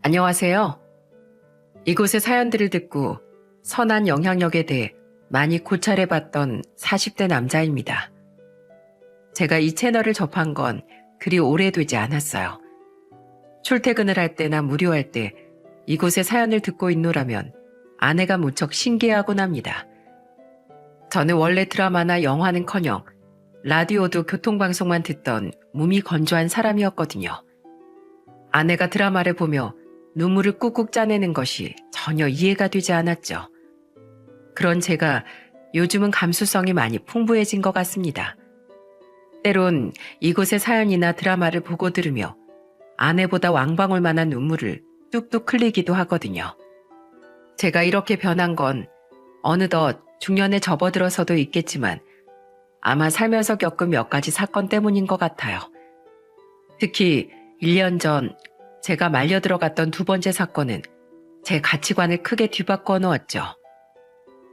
안녕하세요. 이곳의 사연들을 듣고 선한 영향력에 대해 많이 고찰해봤던 40대 남자입니다. 제가 이 채널을 접한 건 그리 오래되지 않았어요. 출퇴근을 할 때나 무료할 때 이곳의 사연을 듣고 있노라면 아내가 무척 신기해하곤 합니다. 저는 원래 드라마나 영화는커녕 라디오도 교통방송만 듣던 몸이 건조한 사람이었거든요. 아내가 드라마를 보며 눈물을 꾹꾹 짜내는 것이 전혀 이해가 되지 않았죠. 그런 제가 요즘은 감수성이 많이 풍부해진 것 같습니다. 때론 이곳의 사연이나 드라마를 보고 들으며 아내보다 왕방울만한 눈물을 뚝뚝 흘리기도 하거든요. 제가 이렇게 변한 건 어느덧 중년에 접어들어서도 있겠지만 아마 살면서 겪은 몇 가지 사건 때문인 것 같아요. 특히 1년 전 제가 말려 들어갔던 두 번째 사건은 제 가치관을 크게 뒤바꿔 놓았죠.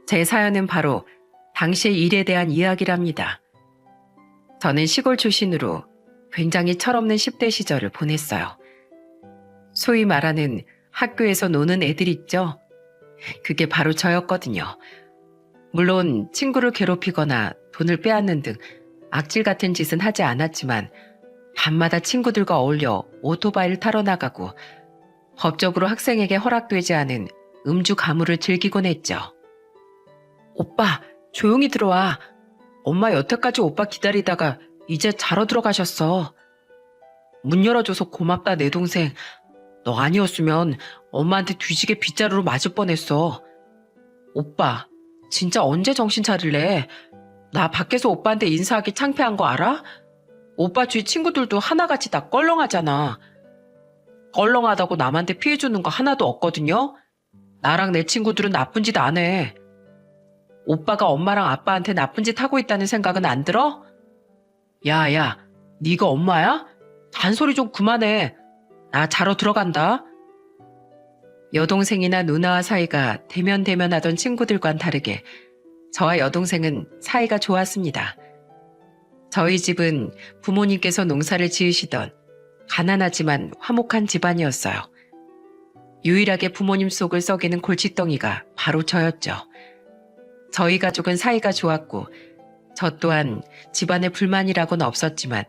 제 사연은 바로 당시의 일에 대한 이야기랍니다. 저는 시골 출신으로 굉장히 철없는 10대 시절을 보냈어요. 소위 말하는 학교에서 노는 애들 있죠? 그게 바로 저였거든요. 물론 친구를 괴롭히거나 돈을 빼앗는 등 악질 같은 짓은 하지 않았지만 밤마다 친구들과 어울려 오토바이를 타러 나가고 법적으로 학생에게 허락되지 않은 음주 가물을 즐기곤 했죠. 오빠, 조용히 들어와. 엄마 여태까지 오빠 기다리다가 이제 자러 들어가셨어. 문 열어줘서 고맙다 내 동생. 너 아니었으면 엄마한테 뒤지게 빗자루로 맞을 뻔했어. 오빠, 진짜 언제 정신 차릴래? 나 밖에서 오빠한테 인사하기 창피한 거 알아? 오빠 주위 친구들도 하나같이 다 껄렁하잖아. 껄렁하다고 남한테 피해주는 거 하나도 없거든요? 나랑 내 친구들은 나쁜 짓 안 해. 오빠가 엄마랑 아빠한테 나쁜 짓 하고 있다는 생각은 안 들어? 야, 네가 엄마야? 잔소리 좀 그만해. 나 자러 들어간다. 여동생이나 누나와 사이가 대면대면하던 친구들과는 다르게 저와 여동생은 사이가 좋았습니다. 저희 집은 부모님께서 농사를 지으시던 가난하지만 화목한 집안이었어요. 유일하게 부모님 속을 썩이는 골칫덩이가 바로 저였죠. 저희 가족은 사이가 좋았고 저 또한 집안에 불만이라고는 없었지만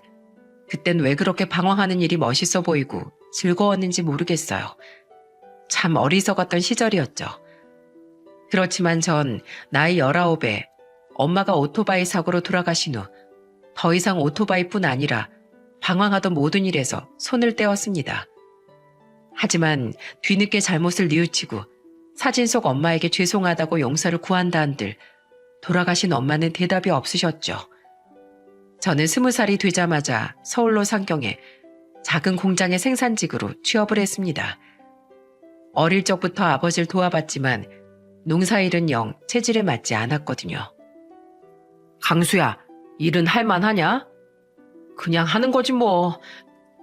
그땐 왜 그렇게 방황하는 일이 멋있어 보이고 즐거웠는지 모르겠어요. 참 어리석었던 시절이었죠. 그렇지만 전 나이 19에 엄마가 오토바이 사고로 돌아가신 후 더 이상 오토바이뿐 아니라 방황하던 모든 일에서 손을 떼었습니다. 하지만 뒤늦게 잘못을 뉘우치고 사진 속 엄마에게 죄송하다고 용서를 구한다 한들 돌아가신 엄마는 대답이 없으셨죠. 저는 20살이 되자마자 서울로 상경해 작은 공장의 생산직으로 취업을 했습니다. 어릴 적부터 아버지를 도와봤지만 농사일은 영 체질에 맞지 않았거든요. 강수야, 일은 할만하냐? 그냥 하는 거지 뭐.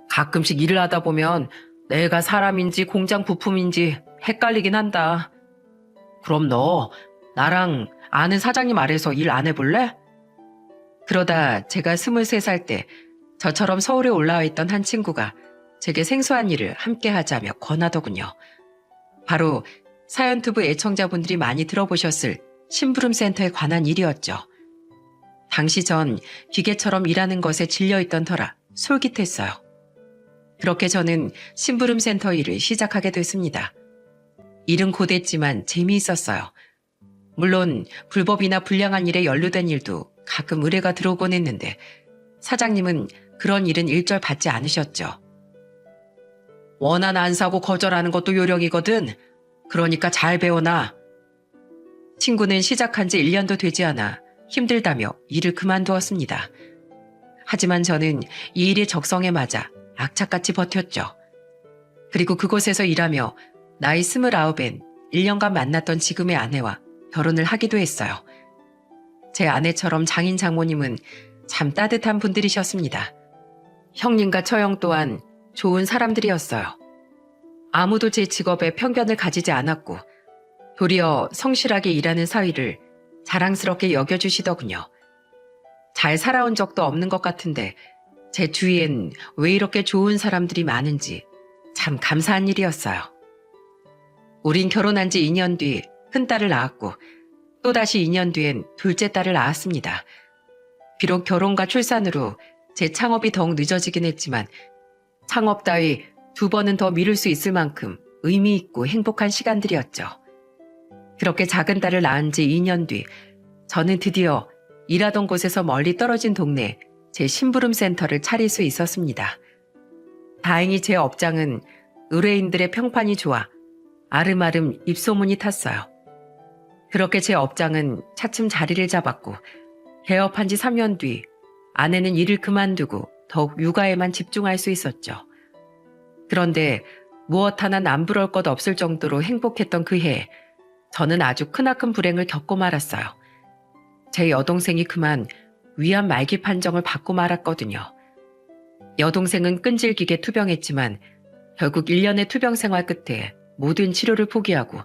가끔씩 일을 하다 보면 내가 사람인지 공장 부품인지 헷갈리긴 한다. 그럼 너 나랑 아는 사장님 아래서 일 안 해볼래? 그러다 제가 23살 때 저처럼 서울에 올라와 있던 한 친구가 제게 생소한 일을 함께 하자며 권하더군요. 바로 사연투브 애청자분들이 많이 들어보셨을 심부름센터에 관한 일이었죠. 당시 전 기계처럼 일하는 것에 질려있던 터라 솔깃했어요. 그렇게 저는 심부름센터 일을 시작하게 됐습니다. 일은 고됐지만 재미있었어요. 물론 불법이나 불량한 일에 연루된 일도 가끔 의뢰가 들어오곤 했는데 사장님은 그런 일은 일절 받지 않으셨죠. 원하나 안 사고 거절하는 것도 요령이거든. 그러니까 잘 배워놔. 친구는 시작한 지 1년도 되지 않아 힘들다며 일을 그만두었습니다. 하지만 저는 이 일의 적성에 맞아 악착같이 버텼죠. 그리고 그곳에서 일하며 나이 29엔 1년간 만났던 지금의 아내와 결혼을 하기도 했어요. 제 아내처럼 장인 장모님은 참 따뜻한 분들이셨습니다. 형님과 처형 또한 좋은 사람들이었어요. 아무도 제 직업에 편견을 가지지 않았고 도리어 성실하게 일하는 사위를 자랑스럽게 여겨주시더군요. 잘 살아온 적도 없는 것 같은데 제 주위엔 왜 이렇게 좋은 사람들이 많은지 참 감사한 일이었어요. 우린 결혼한 지 2년 뒤 큰딸을 낳았고 또다시 2년 뒤엔 둘째 딸을 낳았습니다. 비록 결혼과 출산으로 제 창업이 더욱 늦어지긴 했지만 창업 따위 2번은 더 미룰 수 있을 만큼 의미 있고 행복한 시간들이었죠. 그렇게 작은 딸을 낳은 지 2년 뒤 저는 드디어 일하던 곳에서 멀리 떨어진 동네에 제 심부름 센터를 차릴 수 있었습니다. 다행히 제 업장은 의뢰인들의 평판이 좋아 아름아름 입소문이 탔어요. 그렇게 제 업장은 차츰 자리를 잡았고 개업한 지 3년 뒤 아내는 일을 그만두고 더욱 육아에만 집중할 수 있었죠. 그런데 무엇 하나 남부러울 것 없을 정도로 행복했던 그 해에 저는 아주 크나큰 불행을 겪고 말았어요. 제 여동생이 그만 위암 말기 판정을 받고 말았거든요. 여동생은 끈질기게 투병했지만 결국 1년의 투병 생활 끝에 모든 치료를 포기하고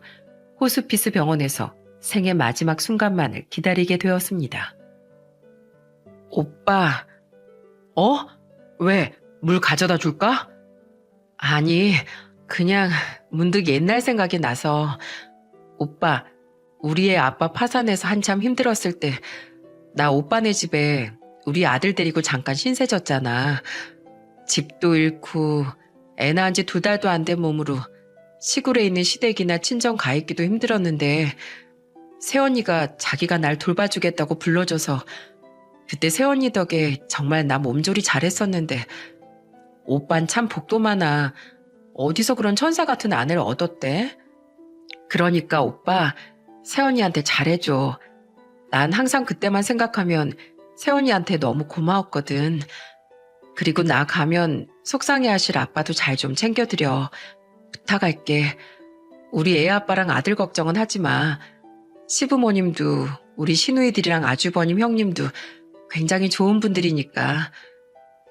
호스피스 병원에서 생의 마지막 순간만을 기다리게 되었습니다. 오빠, 왜? 물 가져다 줄까? 아니, 그냥 문득 옛날 생각이 나서. 오빠, 우리 애 아빠 파산해서 한참 힘들었을 때 나 오빠네 집에 우리 아들 데리고 잠깐 신세 졌잖아. 집도 잃고 애 낳은 지 2달도 안 된 몸으로 시골에 있는 시댁이나 친정 가 있기도 힘들었는데 새언니가 자기가 날 돌봐주겠다고 불러줘서 그때 새언니 덕에 정말 나 몸조리 잘했었는데 오빤 참 복도 많아. 어디서 그런 천사 같은 아내를 얻었대? 그러니까 오빠 새언니한테 잘해줘. 난 항상 그때만 생각하면 새언니한테 너무 고마웠거든. 그리고 나 가면 속상해하실 아빠도 잘 좀 챙겨드려. 부탁할게. 우리 애 아빠랑 아들 걱정은 하지 마. 시부모님도 우리 시누이들이랑 아주버님 형님도 굉장히 좋은 분들이니까.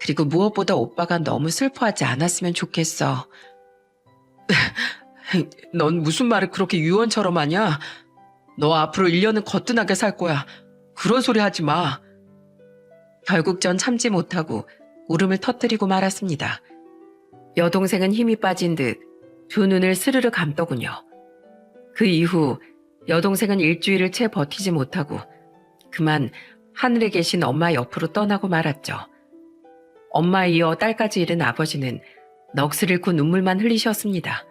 그리고 무엇보다 오빠가 너무 슬퍼하지 않았으면 좋겠어. 넌 무슨 말을 그렇게 유언처럼 하냐? 너 앞으로 1년은 거뜬하게 살 거야. 그런 소리 하지 마. 결국 전 참지 못하고 울음을 터뜨리고 말았습니다. 여동생은 힘이 빠진 듯 두 눈을 스르르 감더군요. 그 이후 여동생은 일주일을 채 버티지 못하고 그만 하늘에 계신 엄마 옆으로 떠나고 말았죠. 엄마에 이어 딸까지 잃은 아버지는 넋을 잃고 눈물만 흘리셨습니다.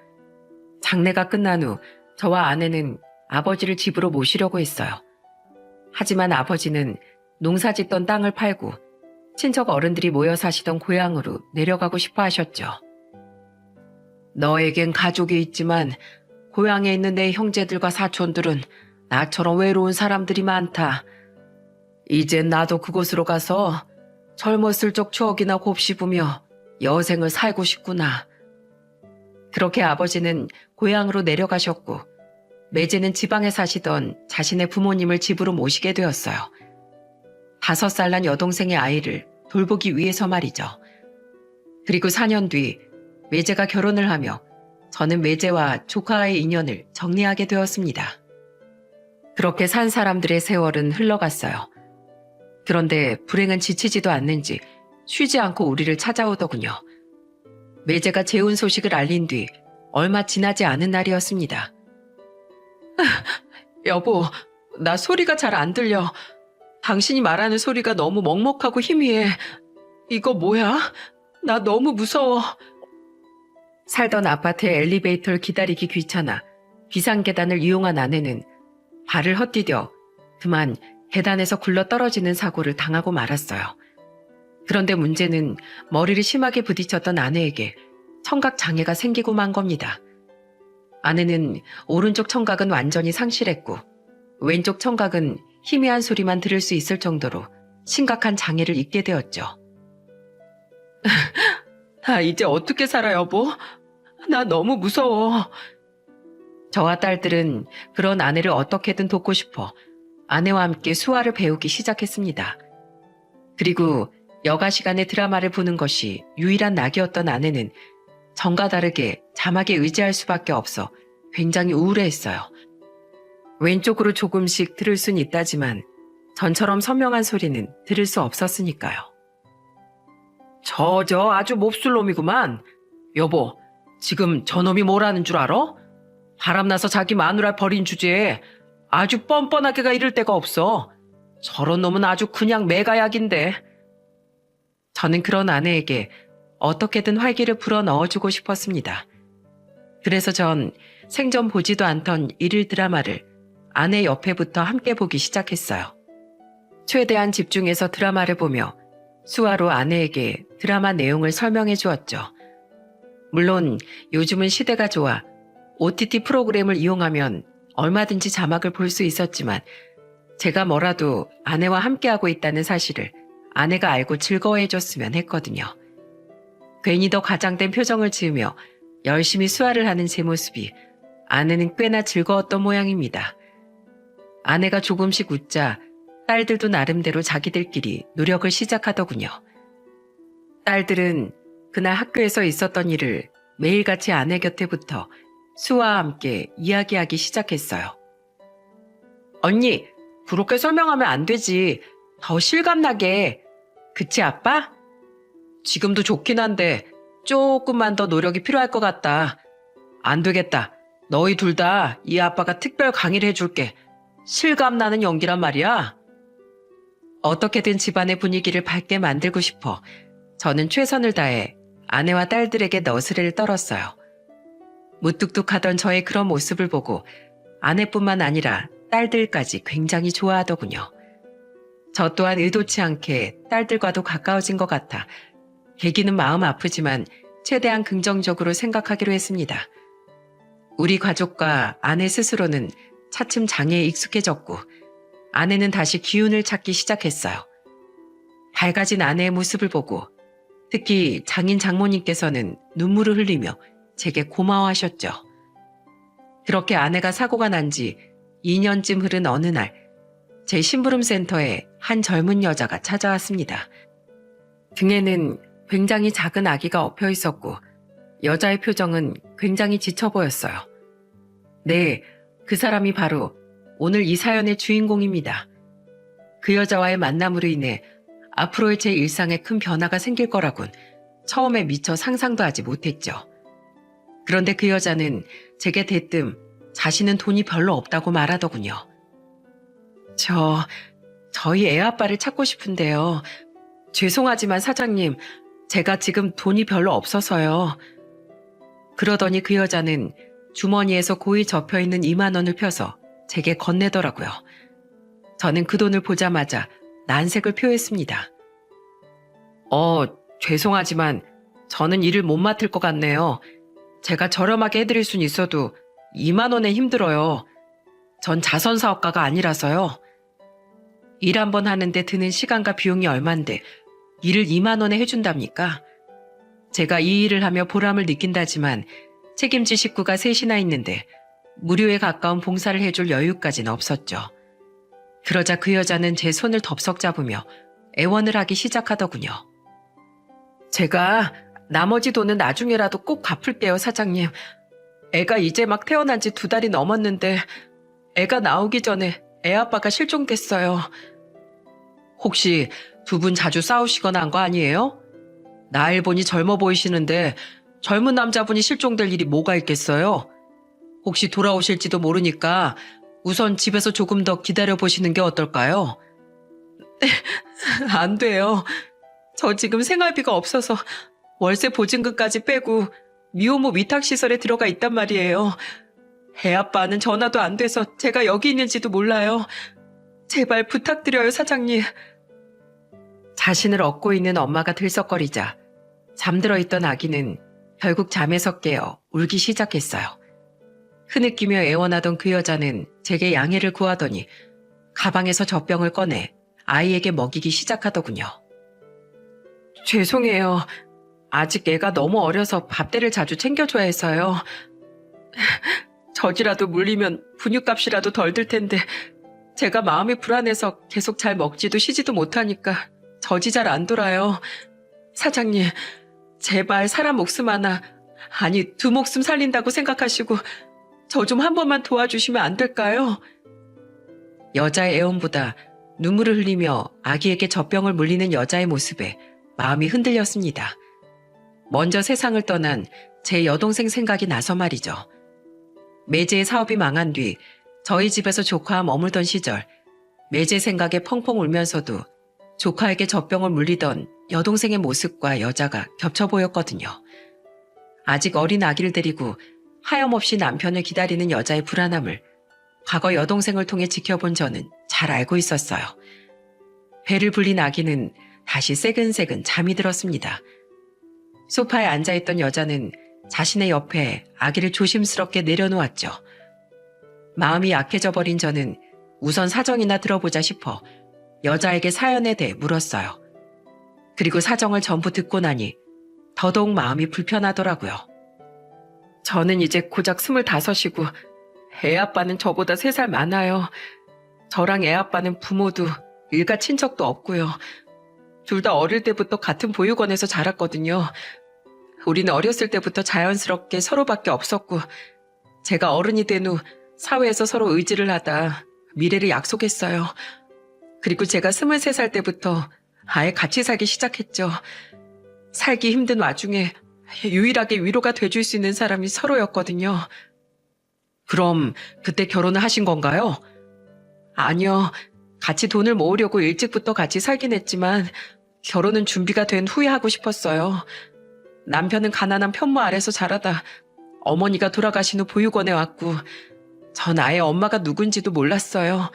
장례가 끝난 후 저와 아내는 아버지를 집으로 모시려고 했어요. 하지만 아버지는 농사짓던 땅을 팔고 친척 어른들이 모여 사시던 고향으로 내려가고 싶어 하셨죠. 너에겐 가족이 있지만 고향에 있는 내 형제들과 사촌들은 나처럼 외로운 사람들이 많다. 이젠 나도 그곳으로 가서 젊었을 적 추억이나 곱씹으며 여생을 살고 싶구나. 그렇게 아버지는 고향으로 내려가셨고 매제는 지방에 사시던 자신의 부모님을 집으로 모시게 되었어요. 5살 난 여동생의 아이를 돌보기 위해서 말이죠. 그리고 4년 뒤 매제가 결혼을 하며 저는 매제와 조카와의 인연을 정리하게 되었습니다. 그렇게 산 사람들의 세월은 흘러갔어요. 그런데 불행은 지치지도 않는지 쉬지 않고 우리를 찾아오더군요. 매제가 재혼 소식을 알린 뒤 얼마 지나지 않은 날이었습니다. 여보, 나 소리가 잘 안 들려. 당신이 말하는 소리가 너무 먹먹하고 희미해. 이거 뭐야? 나 너무 무서워. 살던 아파트의 엘리베이터를 기다리기 귀찮아 비상계단을 이용한 아내는 발을 헛디뎌 그만 계단에서 굴러 떨어지는 사고를 당하고 말았어요. 그런데 문제는 머리를 심하게 부딪혔던 아내에게 청각 장애가 생기고 만 겁니다. 아내는 오른쪽 청각은 완전히 상실했고 왼쪽 청각은 희미한 소리만 들을 수 있을 정도로 심각한 장애를 입게 되었죠. 나 이제 어떻게 살아, 여보? 나 너무 무서워. 저와 딸들은 그런 아내를 어떻게든 돕고 싶어 아내와 함께 수화를 배우기 시작했습니다. 그리고 여가 시간에 드라마를 보는 것이 유일한 낙이었던 아내는 전과 다르게 자막에 의지할 수밖에 없어 굉장히 우울해했어요. 왼쪽으로 조금씩 들을 순 있다지만 전처럼 선명한 소리는 들을 수 없었으니까요. 저 아주 몹쓸 놈이구만. 여보, 지금 저놈이 뭐라는 줄 알아? 바람나서 자기 마누라 버린 주제에 아주 뻔뻔하게가 이럴 데가 없어. 저런 놈은 아주 그냥 매가약인데. 저는 그런 아내에게 어떻게든 활기를 불어 넣어주고 싶었습니다. 그래서 전 생전 보지도 않던 일일 드라마를 아내 옆에부터 함께 보기 시작했어요. 최대한 집중해서 드라마를 보며 수화로 아내에게 드라마 내용을 설명해 주었죠. 물론 요즘은 시대가 좋아 OTT 프로그램을 이용하면 얼마든지 자막을 볼 수 있었지만 제가 뭐라도 아내와 함께하고 있다는 사실을 아내가 알고 즐거워해 줬으면 했거든요. 괜히 더 과장된 표정을 지으며 열심히 수화를 하는 제 모습이 아내는 꽤나 즐거웠던 모양입니다. 아내가 조금씩 웃자 딸들도 나름대로 자기들끼리 노력을 시작하더군요. 딸들은 그날 학교에서 있었던 일을 매일같이 아내 곁에 붙어 수화와 함께 이야기하기 시작했어요. 언니, 그렇게 설명하면 안 되지. 더 실감나게. 그치, 아빠? 지금도 좋긴 한데 조금만 더 노력이 필요할 것 같다. 안 되겠다. 너희 둘 다 이 아빠가 특별 강의를 해줄게. 실감나는 연기란 말이야. 어떻게든 집안의 분위기를 밝게 만들고 싶어 저는 최선을 다해 아내와 딸들에게 너스레를 떨었어요. 무뚝뚝하던 저의 그런 모습을 보고 아내뿐만 아니라 딸들까지 굉장히 좋아하더군요. 저 또한 의도치 않게 딸들과도 가까워진 것 같아 계기는 마음 아프지만 최대한 긍정적으로 생각하기로 했습니다. 우리 가족과 아내 스스로는 차츰 장애에 익숙해졌고 아내는 다시 기운을 찾기 시작했어요. 밝아진 아내의 모습을 보고 특히 장인 장모님께서는 눈물을 흘리며 제게 고마워하셨죠. 그렇게 아내가 사고가 난 지 2년쯤 흐른 어느 날 제 심부름센터에 한 젊은 여자가 찾아왔습니다. 등에는 굉장히 작은 아기가 엎여 있었고 여자의 표정은 굉장히 지쳐 보였어요. 네, 그 사람이 바로 오늘 이 사연의 주인공입니다. 그 여자와의 만남으로 인해 앞으로의 제 일상에 큰 변화가 생길 거라곤 처음에 미처 상상도 하지 못했죠. 그런데 그 여자는 제게 대뜸 자신은 돈이 별로 없다고 말하더군요. 저희 애 아빠를 찾고 싶은데요. 죄송하지만 사장님, 제가 지금 돈이 별로 없어서요. 그러더니 그 여자는 주머니에서 고이 접혀있는 2만 원을 펴서 제게 건네더라고요. 저는 그 돈을 보자마자 난색을 표했습니다. 죄송하지만 저는 일을 못 맡을 것 같네요. 제가 저렴하게 해드릴 순 있어도 2만 원에 힘들어요. 전 자선사업가가 아니라서요. 일 한 번 하는데 드는 시간과 비용이 얼만데 일을 2만 원에 해준답니까? 제가 이 일을 하며 보람을 느낀다지만 책임질 식구가 셋이나 있는데 무료에 가까운 봉사를 해줄 여유까지는 없었죠. 그러자 그 여자는 제 손을 덥석 잡으며 애원을 하기 시작하더군요. 제가 나머지 돈은 나중에라도 꼭 갚을게요, 사장님. 애가 이제 막 태어난 지 2달이 넘었는데 애가 나오기 전에 애 아빠가 실종됐어요. 혹시 두 분 자주 싸우시거나 한 거 아니에요? 나일 보니 젊어 보이시는데 젊은 남자분이 실종될 일이 뭐가 있겠어요? 혹시 돌아오실지도 모르니까 우선 집에서 조금 더 기다려보시는 게 어떨까요? 안 돼요. 저 지금 생활비가 없어서 월세 보증금까지 빼고 미혼모 위탁시설에 들어가 있단 말이에요. 애 아빠는 전화도 안 돼서 제가 여기 있는지도 몰라요. 제발 부탁드려요, 사장님. 자신을 업고 있는 엄마가 들썩거리자 잠들어 있던 아기는 결국 잠에서 깨어 울기 시작했어요. 흐느끼며 애원하던 그 여자는 제게 양해를 구하더니 가방에서 젖병을 꺼내 아이에게 먹이기 시작하더군요. 죄송해요. 아직 애가 너무 어려서 밥대를 자주 챙겨줘야 해서요. 젖이라도 물리면 분유값이라도 덜 들 텐데 제가 마음이 불안해서 계속 잘 먹지도 쉬지도 못하니까 젖이 잘 안 돌아요. 사장님, 제발 사람 목숨 하나, 아니 2 목숨 살린다고 생각하시고 저 좀 한 번만 도와주시면 안 될까요? 여자의 애원보다 눈물을 흘리며 아기에게 젖병을 물리는 여자의 모습에 마음이 흔들렸습니다. 먼저 세상을 떠난 제 여동생 생각이 나서 말이죠. 매제의 사업이 망한 뒤 저희 집에서 조카와 머물던 시절 매제 생각에 펑펑 울면서도 조카에게 젖병을 물리던 여동생의 모습과 여자가 겹쳐 보였거든요. 아직 어린 아기를 데리고 하염없이 남편을 기다리는 여자의 불안함을 과거 여동생을 통해 지켜본 저는 잘 알고 있었어요. 배를 불린 아기는 다시 새근새근 잠이 들었습니다. 소파에 앉아있던 여자는 자신의 옆에 아기를 조심스럽게 내려놓았죠. 마음이 약해져 버린 저는 우선 사정이나 들어보자 싶어 여자에게 사연에 대해 물었어요. 그리고 사정을 전부 듣고 나니 더더욱 마음이 불편하더라고요. 저는 이제 고작 25이고 애 아빠는 저보다 3살 많아요. 저랑 애 아빠는 부모도 일가 친척도 없고요. 둘 다 어릴 때부터 같은 보육원에서 자랐거든요. 우리는 어렸을 때부터 자연스럽게 서로밖에 없었고 제가 어른이 된 후 사회에서 서로 의지를 하다 미래를 약속했어요. 그리고 제가 23살 때부터 아예 같이 살기 시작했죠. 살기 힘든 와중에 유일하게 위로가 돼줄 수 있는 사람이 서로였거든요. 그럼 그때 결혼을 하신 건가요? 아니요. 같이 돈을 모으려고 일찍부터 같이 살긴 했지만 결혼은 준비가 된 후에 하고 싶었어요. 남편은 가난한 편모 아래서 자라다 어머니가 돌아가신 후 보육원에 왔고 전 아예 엄마가 누군지도 몰랐어요.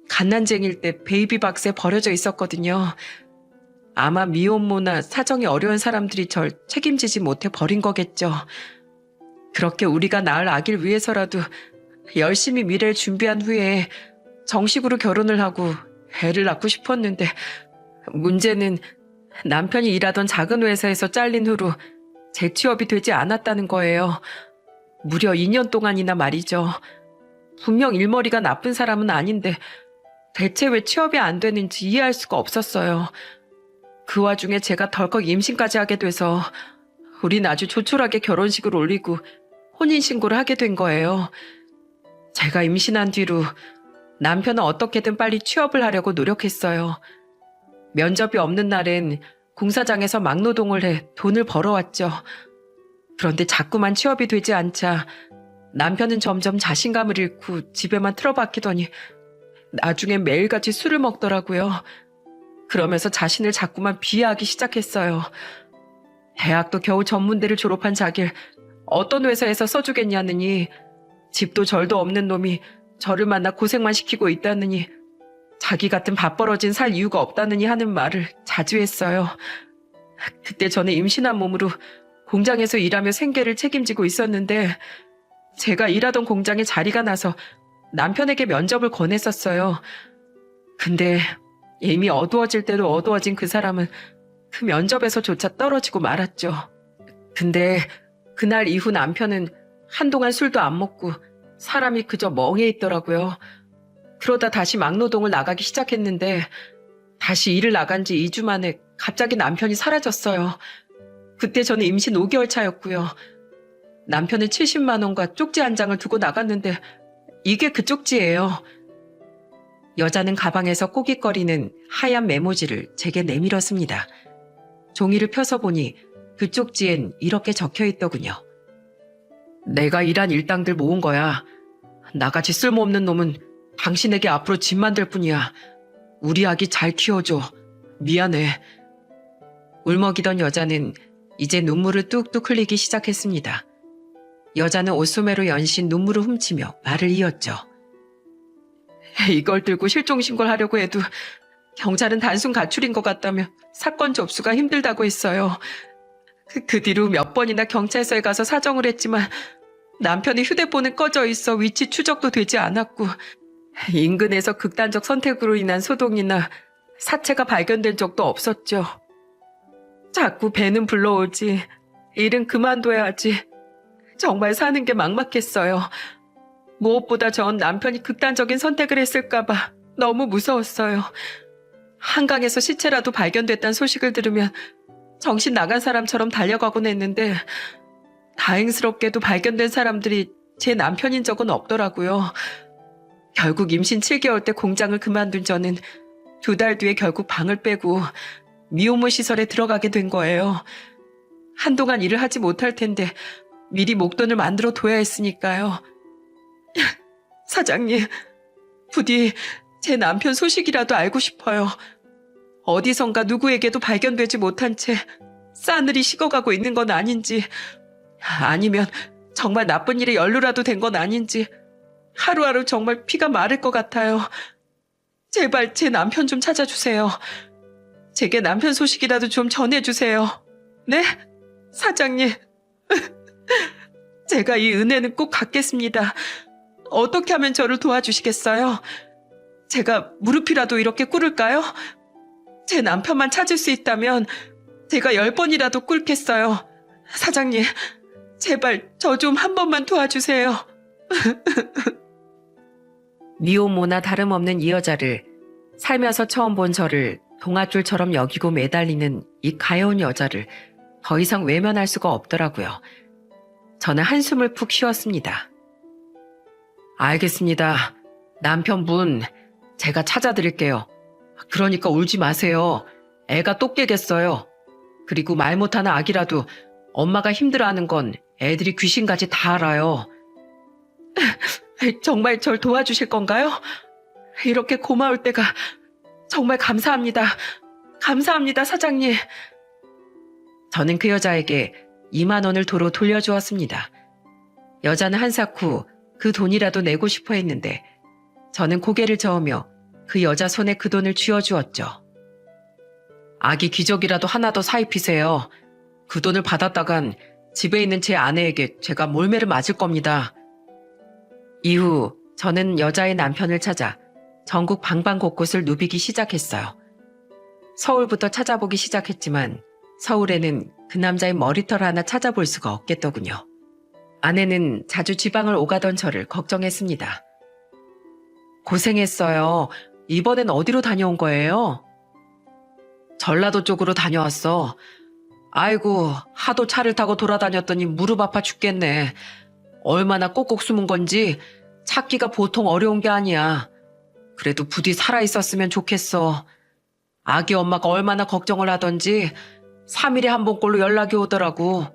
갓난쟁일 때 베이비박스에 버려져 있었거든요. 아마 미혼모나 사정이 어려운 사람들이 절 책임지지 못해 버린 거겠죠. 그렇게 우리가 낳을 아기를 위해서라도 열심히 미래를 준비한 후에 정식으로 결혼을 하고 애를 낳고 싶었는데 문제는 남편이 일하던 작은 회사에서 잘린 후로 재취업이 되지 않았다는 거예요. 무려 2년 동안이나 말이죠. 분명 일머리가 나쁜 사람은 아닌데 대체 왜 취업이 안 되는지 이해할 수가 없었어요. 그 와중에 제가 덜컥 임신까지 하게 돼서 우린 아주 조촐하게 결혼식을 올리고 혼인신고를 하게 된 거예요. 제가 임신한 뒤로 남편은 어떻게든 빨리 취업을 하려고 노력했어요. 면접이 없는 날엔 공사장에서 막노동을 해 돈을 벌어왔죠. 그런데 자꾸만 취업이 되지 않자 남편은 점점 자신감을 잃고 집에만 틀어박히더니 나중엔 매일같이 술을 먹더라고요. 그러면서 자신을 자꾸만 비하하기 시작했어요. 대학도 겨우 전문대를 졸업한 자길 어떤 회사에서 써주겠냐느니 집도 절도 없는 놈이 저를 만나 고생만 시키고 있다느니 자기 같은 밥벌어진 살 이유가 없다느니 하는 말을 자주 했어요. 그때 저는 임신한 몸으로 공장에서 일하며 생계를 책임지고 있었는데 제가 일하던 공장에 자리가 나서 남편에게 면접을 권했었어요. 근데 이미 어두워질 대로 어두워진 그 사람은 그 면접에서조차 떨어지고 말았죠. 근데 그날 이후 남편은 한동안 술도 안 먹고 사람이 그저 멍해 있더라고요. 그러다 다시 막노동을 나가기 시작했는데 다시 일을 나간 지 2주 만에 갑자기 남편이 사라졌어요. 그때 저는 임신 5개월 차였고요. 남편은 70만 원과 쪽지 한 장을 두고 나갔는데 이게 그 쪽지예요. 여자는 가방에서 꼬깃거리는 하얀 메모지를 제게 내밀었습니다. 종이를 펴서 보니 그 쪽지엔 이렇게 적혀있더군요. 내가 일한 일당들 모은 거야. 나같이 쓸모없는 놈은 당신에게 앞으로 짐만 될 뿐이야. 우리 아기 잘 키워줘. 미안해. 울먹이던 여자는 이제 눈물을 뚝뚝 흘리기 시작했습니다. 여자는 옷소매로 연신 눈물을 훔치며 말을 이었죠. 이걸 들고 실종신고를 하려고 해도 경찰은 단순 가출인 것 같다며 사건 접수가 힘들다고 했어요. 그 뒤로 몇 번이나 경찰서에 가서 사정을 했지만 남편의 휴대폰은 꺼져 있어 위치 추적도 되지 않았고 인근에서 극단적 선택으로 인한 소동이나 사체가 발견된 적도 없었죠. 자꾸 배는 불러오지 일은 그만둬야지. 정말 사는 게 막막했어요. 무엇보다 전 남편이 극단적인 선택을 했을까봐 너무 무서웠어요. 한강에서 시체라도 발견됐다는 소식을 들으면 정신 나간 사람처럼 달려가곤 했는데 다행스럽게도 발견된 사람들이 제 남편인 적은 없더라고요. 결국 임신 7개월 때 공장을 그만둔 저는 2달 뒤에 결국 방을 빼고 미혼모 시설에 들어가게 된 거예요. 한동안 일을 하지 못할 텐데 미리 목돈을 만들어 둬야 했으니까요. 사장님, 부디 제 남편 소식이라도 알고 싶어요. 어디선가 누구에게도 발견되지 못한 채 싸늘히 식어가고 있는 건 아닌지, 아니면 정말 나쁜 일에 연루라도 된 건 아닌지 하루하루 정말 피가 마를 것 같아요. 제발 제 남편 좀 찾아주세요. 제게 남편 소식이라도 좀 전해주세요. 네? 사장님. 제가 이 은혜는 꼭 갚겠습니다. 어떻게 하면 저를 도와주시겠어요? 제가 무릎이라도 이렇게 꿇을까요? 제 남편만 찾을 수 있다면 제가 10번이라도 꿇겠어요. 사장님, 제발 저 좀 한 번만 도와주세요. 미혼모나 다름없는 이 여자를, 살면서 처음 본 저를 동아줄처럼 여기고 매달리는 이 가여운 여자를 더 이상 외면할 수가 없더라고요. 저는 한숨을 푹 쉬었습니다. 알겠습니다. 남편분, 제가 찾아드릴게요. 그러니까 울지 마세요. 애가 또 깨겠어요. 그리고 말 못하는 아기라도 엄마가 힘들어하는 건 애들이 귀신같이 다 알아요. 정말 절 도와주실 건가요? 이렇게 고마울 때가 정말 감사합니다. 감사합니다, 사장님. 저는 그 여자에게 2만 원을 도로 돌려주었습니다. 여자는 한삭 후 그 돈이라도 내고 싶어 했는데 저는 고개를 저으며 그 여자 손에 그 돈을 쥐어주었죠. 아기 기저귀라도 하나 더 사입히세요. 그 돈을 받았다간 집에 있는 제 아내에게 제가 몰매를 맞을 겁니다. 이후 저는 여자의 남편을 찾아 전국 방방곳곳을 누비기 시작했어요. 서울부터 찾아보기 시작했지만 서울에는 그 남자의 머리털 하나 찾아볼 수가 없겠더군요. 아내는 자주 지방을 오가던 저를 걱정했습니다. 고생했어요. 이번엔 어디로 다녀온 거예요? 전라도 쪽으로 다녀왔어. 아이고, 하도 차를 타고 돌아다녔더니 무릎 아파 죽겠네. 얼마나 꼭꼭 숨은 건지 찾기가 보통 어려운 게 아니야. 그래도 부디 살아있었으면 좋겠어. 아기 엄마가 얼마나 걱정을 하던지 3일에 한 번꼴로 연락이 오더라고.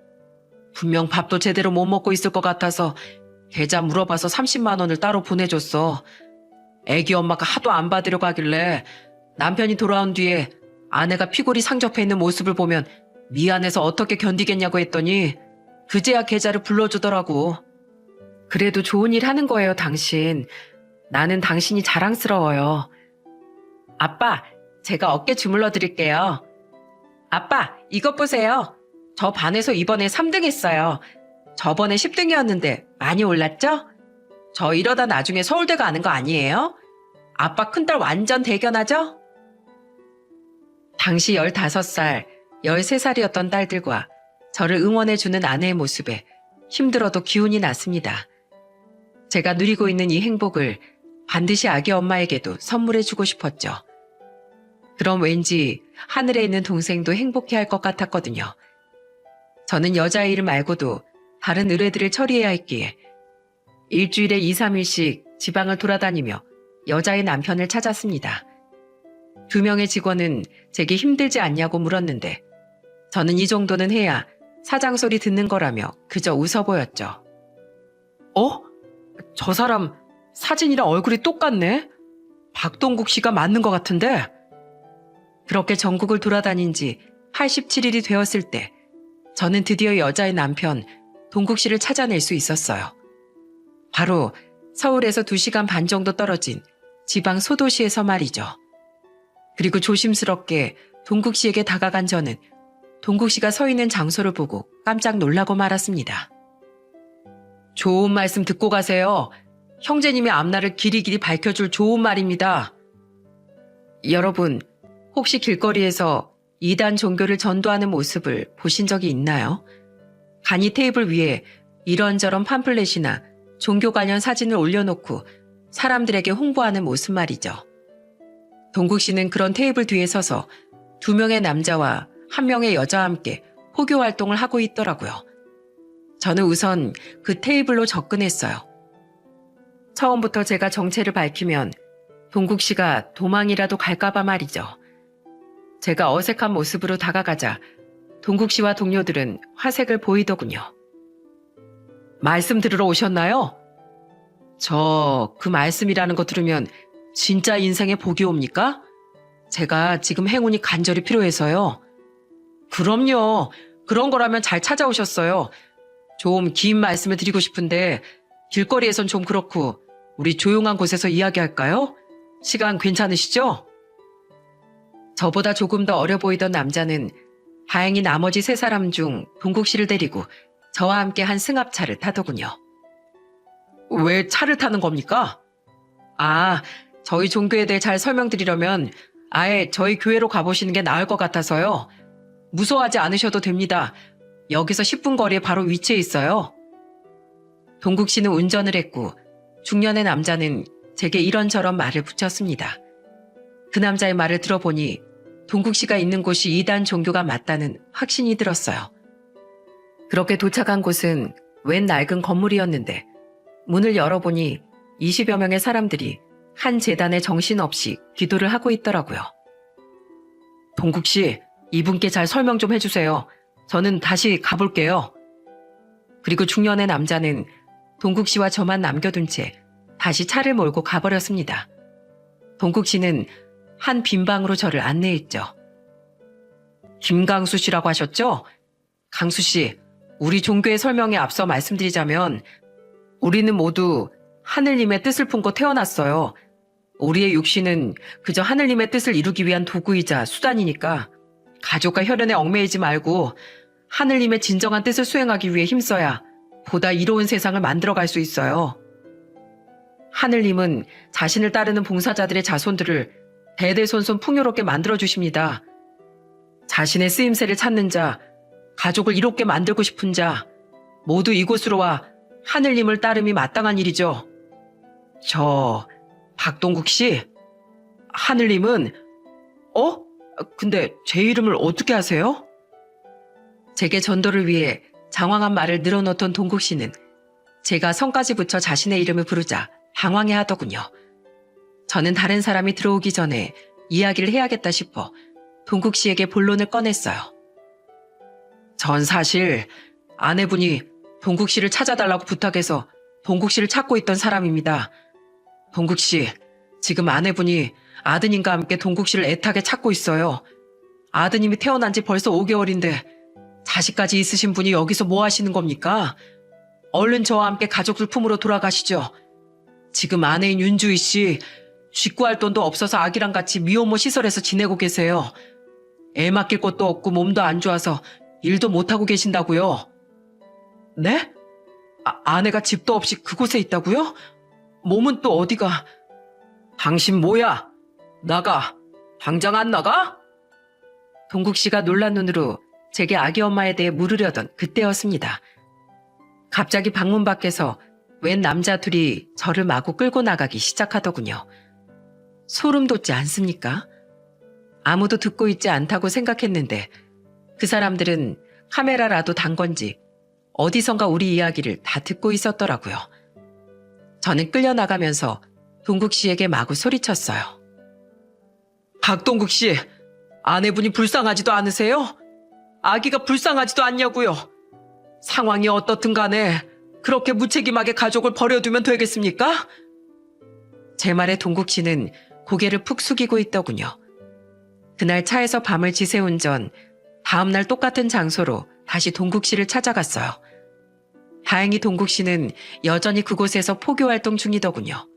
분명 밥도 제대로 못 먹고 있을 것 같아서 계좌 물어봐서 30만 원을 따로 보내줬어. 애기 엄마가 하도 안 받으려고 하길래 남편이 돌아온 뒤에 아내가 피골이 상접해 있는 모습을 보면 미안해서 어떻게 견디겠냐고 했더니 그제야 계좌를 불러주더라고. 그래도 좋은 일 하는 거예요, 당신. 나는 당신이 자랑스러워요. 아빠, 제가 어깨 주물러 드릴게요. 아빠, 이것 보세요. 저 반에서 이번에 3등 했어요. 저번에 10등이었는데 많이 올랐죠? 저 이러다 나중에 서울대 가는 거 아니에요? 아빠 큰딸 완전 대견하죠? 당시 15살, 13살이었던 딸들과 저를 응원해주는 아내의 모습에 힘들어도 기운이 났습니다. 제가 누리고 있는 이 행복을 반드시 아기 엄마에게도 선물해주고 싶었죠. 그럼 왠지 하늘에 있는 동생도 행복해할 것 같았거든요. 저는 여자의 일 말고도 다른 의뢰들을 처리해야 했기에 일주일에 2, 3일씩 지방을 돌아다니며 여자의 남편을 찾았습니다. 2명의 직원은 제게 힘들지 않냐고 물었는데 저는 이 정도는 해야 사장 소리 듣는 거라며 그저 웃어 보였죠. 어? 저 사람 사진이랑 얼굴이 똑같네? 박동국 씨가 맞는 것 같은데? 그렇게 전국을 돌아다닌 지 87일이 되었을 때 저는 드디어 여자의 남편 동국 씨를 찾아낼 수 있었어요. 바로 서울에서 2시간 반 정도 떨어진 지방 소도시에서 말이죠. 그리고 조심스럽게 동국 씨에게 다가간 저는 동국 씨가 서 있는 장소를 보고 깜짝 놀라고 말았습니다. 좋은 말씀 듣고 가세요. 형제님의 앞날을 길이길이 밝혀줄 좋은 말입니다. 여러분, 혹시 길거리에서 이단 종교를 전도하는 모습을 보신 적이 있나요? 간이 테이블 위에 이런저런 팜플렛이나 종교 관련 사진을 올려놓고 사람들에게 홍보하는 모습 말이죠. 동국 씨는 그런 테이블 뒤에 서서 2명의 남자와 1명의 여자와 함께 포교 활동을 하고 있더라고요. 저는 우선 그 테이블로 접근했어요. 처음부터 제가 정체를 밝히면 동국 씨가 도망이라도 갈까봐 말이죠. 제가 어색한 모습으로 다가가자 동국 씨와 동료들은 화색을 보이더군요. 말씀 들으러 오셨나요? 그 말씀이라는 거 들으면 진짜 인생의 복이 옵니까? 제가 지금 행운이 간절히 필요해서요. 그럼요. 그런 거라면 잘 찾아오셨어요. 좀 긴 말씀을 드리고 싶은데 길거리에선 좀 그렇고 우리 조용한 곳에서 이야기할까요? 시간 괜찮으시죠? 저보다 조금 더 어려 보이던 남자는 다행히 나머지 3사람 중 동국 씨를 데리고 저와 함께 한 승합차를 타더군요. 왜 차를 타는 겁니까? 저희 종교에 대해 잘 설명드리려면 아예 저희 교회로 가보시는 게 나을 것 같아서요. 무서워하지 않으셔도 됩니다. 여기서 10분 거리에 바로 위치해 있어요. 동국 씨는 운전을 했고 중년의 남자는 제게 이런저런 말을 붙였습니다. 그 남자의 말을 들어보니 동국 씨가 있는 곳이 이단 종교가 맞다는 확신이 들었어요. 그렇게 도착한 곳은 웬 낡은 건물이었는데 문을 열어보니 20여 명의 사람들이 한 제단에 정신없이 기도를 하고 있더라고요. 동국 씨, 이분께 잘 설명 좀 해주세요. 저는 다시 가볼게요. 그리고 중년의 남자는 동국 씨와 저만 남겨둔 채 다시 차를 몰고 가버렸습니다. 동국 씨는 한 빈 방으로 저를 안내했죠. 김강수 씨라고 하셨죠? 강수 씨, 우리 종교의 설명에 앞서 말씀드리자면 우리는 모두 하느님의 뜻을 품고 태어났어요. 우리의 육신은 그저 하느님의 뜻을 이루기 위한 도구이자 수단이니까 가족과 혈연에 얽매이지 말고 하느님의 진정한 뜻을 수행하기 위해 힘써야 보다 이로운 세상을 만들어갈 수 있어요. 하느님은 자신을 따르는 봉사자들의 자손들을 대대손손 풍요롭게 만들어주십니다. 자신의 쓰임새를 찾는 자, 가족을 이롭게 만들고 싶은 자, 모두 이곳으로 와 하느님을 따름이 마땅한 일이죠. 박동국 씨? 하느님은, 근데 제 이름을 어떻게 아세요? 제게 전도를 위해 장황한 말을 늘어놓던 동국 씨는 제가 성까지 붙여 자신의 이름을 부르자 당황해 하더군요. 저는 다른 사람이 들어오기 전에 이야기를 해야겠다 싶어 동국 씨에게 본론을 꺼냈어요. 전 사실 아내분이 동국 씨를 찾아달라고 부탁해서 동국 씨를 찾고 있던 사람입니다. 동국 씨, 지금 아내분이 아드님과 함께 동국 씨를 애타게 찾고 있어요. 아드님이 태어난 지 벌써 5개월인데 자식까지 있으신 분이 여기서 뭐 하시는 겁니까? 얼른 저와 함께 가족들 품으로 돌아가시죠. 지금 아내인 윤주희 씨, 쥐 구할 돈도 없어서 아기랑 같이 미혼모 시설에서 지내고 계세요. 애 맡길 곳도 없고 몸도 안 좋아서 일도 못하고 계신다고요. 네? 아내가 집도 없이 그곳에 있다고요? 몸은 또 어디가? 당신 뭐야? 나가. 당장 안 나가? 동국 씨가 놀란 눈으로 제게 아기 엄마에 대해 물으려던 그때였습니다. 갑자기 방문 밖에서 웬 남자 둘이 저를 마구 끌고 나가기 시작하더군요. 소름 돋지 않습니까? 아무도 듣고 있지 않다고 생각했는데 그 사람들은 카메라라도 단 건지 어디선가 우리 이야기를 다 듣고 있었더라고요. 저는 끌려나가면서 동국 씨에게 마구 소리쳤어요. 박동국 씨, 아내분이 불쌍하지도 않으세요? 아기가 불쌍하지도 않냐고요? 상황이 어떻든 간에 그렇게 무책임하게 가족을 버려두면 되겠습니까? 제 말에 동국 씨는 고개를 푹 숙이고 있더군요. 그날 차에서 밤을 지새운 전 다음날 똑같은 장소로 다시 동국 씨를 찾아갔어요. 다행히 동국 씨는 여전히 그곳에서 포교 활동 중이더군요.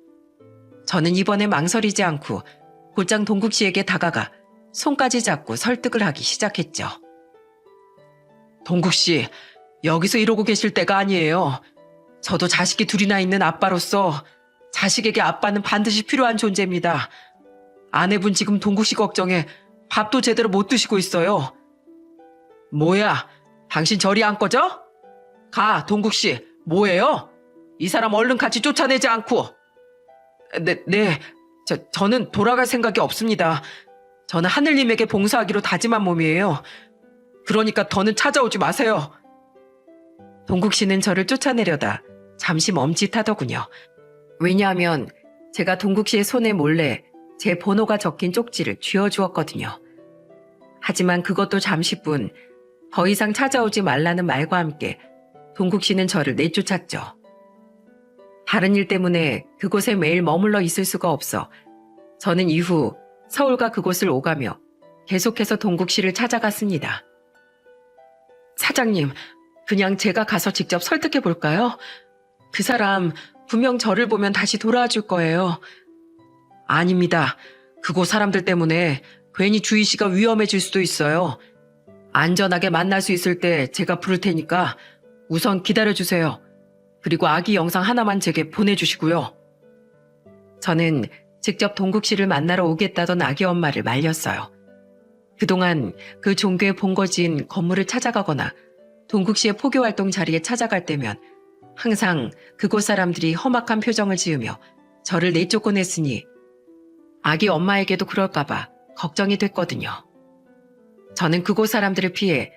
저는 이번에 망설이지 않고 곧장 동국 씨에게 다가가 손까지 잡고 설득을 하기 시작했죠. 동국 씨, 여기서 이러고 계실 때가 아니에요. 저도 자식이 둘이나 있는 아빠로서 자식에게 아빠는 반드시 필요한 존재입니다. 아내분 지금 동국 씨 걱정에 밥도 제대로 못 드시고 있어요. 뭐야, 당신 저리 안 꺼져? 가, 동국 씨, 뭐예요? 이 사람 얼른 같이 쫓아내지 않고. 네, 저는 돌아갈 생각이 없습니다. 저는 하느님에게 봉사하기로 다짐한 몸이에요. 그러니까 더는 찾아오지 마세요. 동국 씨는 저를 쫓아내려다 잠시 멈칫하더군요. 왜냐하면 제가 동국 씨의 손에 몰래 제 번호가 적힌 쪽지를 쥐어주었거든요. 하지만 그것도 잠시뿐 더 이상 찾아오지 말라는 말과 함께 동국 씨는 저를 내쫓았죠. 다른 일 때문에 그곳에 매일 머물러 있을 수가 없어 저는 이후 서울과 그곳을 오가며 계속해서 동국 씨를 찾아갔습니다. 사장님, 그냥 제가 가서 직접 설득해 볼까요? 그 사람 분명 저를 보면 다시 돌아와 줄 거예요. 아닙니다. 그곳 사람들 때문에 괜히 주희 씨가 위험해질 수도 있어요. 안전하게 만날 수 있을 때 제가 부를 테니까 우선 기다려주세요. 그리고 아기 영상 하나만 제게 보내주시고요. 저는 직접 동국 씨를 만나러 오겠다던 아기 엄마를 말렸어요. 그동안 그 종교의 본거지인 건물을 찾아가거나 동국 씨의 포교활동 자리에 찾아갈 때면 항상 그곳 사람들이 험악한 표정을 지으며 저를 내쫓곤 했으니 아기 엄마에게도 그럴까봐 걱정이 됐거든요. 저는 그곳 사람들을 피해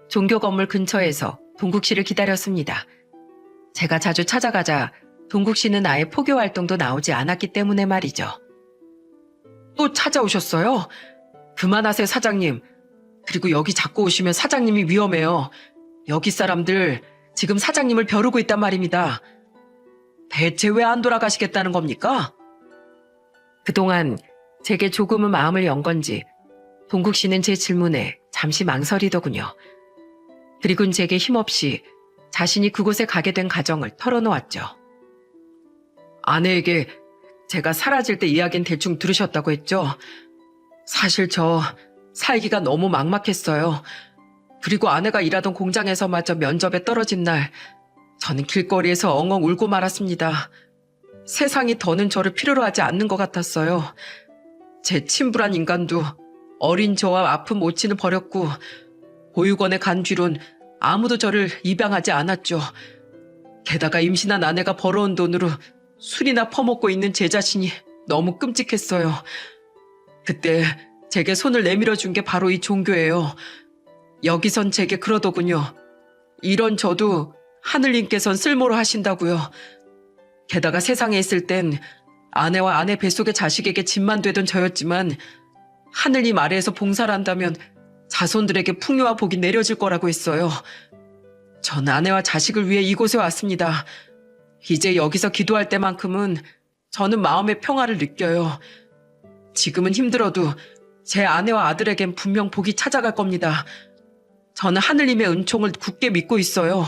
종교 건물 근처에서 동국 씨를 기다렸습니다. 제가 자주 찾아가자 동국 씨는 아예 포교 활동도 나오지 않았기 때문에 말이죠. 또 찾아오셨어요? 그만하세요, 사장님. 그리고 여기 자꾸 오시면 사장님이 위험해요. 여기 사람들 지금 사장님을 벼르고 있단 말입니다. 대체 왜 안 돌아가시겠다는 겁니까? 그동안 제게 조금은 마음을 연 건지 동국 씨는 제 질문에 잠시 망설이더군요. 그리곤 제게 힘없이 자신이 그곳에 가게 된 가정을 털어놓았죠. 아내에게 제가 사라질 때 이야기는 대충 들으셨다고 했죠. 사실 저 살기가 너무 막막했어요. 그리고 아내가 일하던 공장에서마저 면접에 떨어진 날 저는 길거리에서 엉엉 울고 말았습니다. 세상이 더는 저를 필요로 하지 않는 것 같았어요. 제 친부란 인간도 어린 저와 아픈 모친을 버렸고 보육원에 간 뒤론 아무도 저를 입양하지 않았죠. 게다가 임신한 아내가 벌어온 돈으로 술이나 퍼먹고 있는 제 자신이 너무 끔찍했어요. 그때 제게 손을 내밀어 준 게 바로 이 종교예요. 여기선 제게 그러더군요. 이런 저도 하늘님께선 쓸모로 하신다고요. 게다가 세상에 있을 땐 아내와 아내 뱃속의 자식에게 짐만 되던 저였지만 하늘님 아래에서 봉사를 한다면 자손들에게 풍요와 복이 내려질 거라고 했어요. 전 아내와 자식을 위해 이곳에 왔습니다. 이제 여기서 기도할 때만큼은 저는 마음의 평화를 느껴요. 지금은 힘들어도 제 아내와 아들에겐 분명 복이 찾아갈 겁니다. 저는 하늘님의 은총을 굳게 믿고 있어요.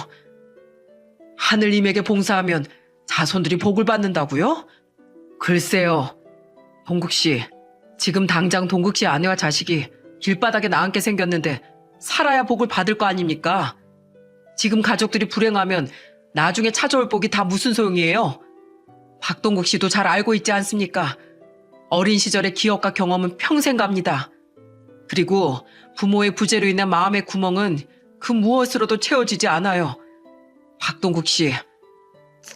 하늘님에게 봉사하면 자손들이 복을 받는다고요? 글쎄요. 동국 씨, 지금 당장 동국 씨 아내와 자식이 길바닥에 나앉게 생겼는데 살아야 복을 받을 거 아닙니까? 지금 가족들이 불행하면 나중에 찾아올 복이 다 무슨 소용이에요? 박동국 씨도 잘 알고 있지 않습니까? 어린 시절의 기억과 경험은 평생 갑니다. 그리고 부모의 부재로 인한 마음의 구멍은 그 무엇으로도 채워지지 않아요. 박동국 씨,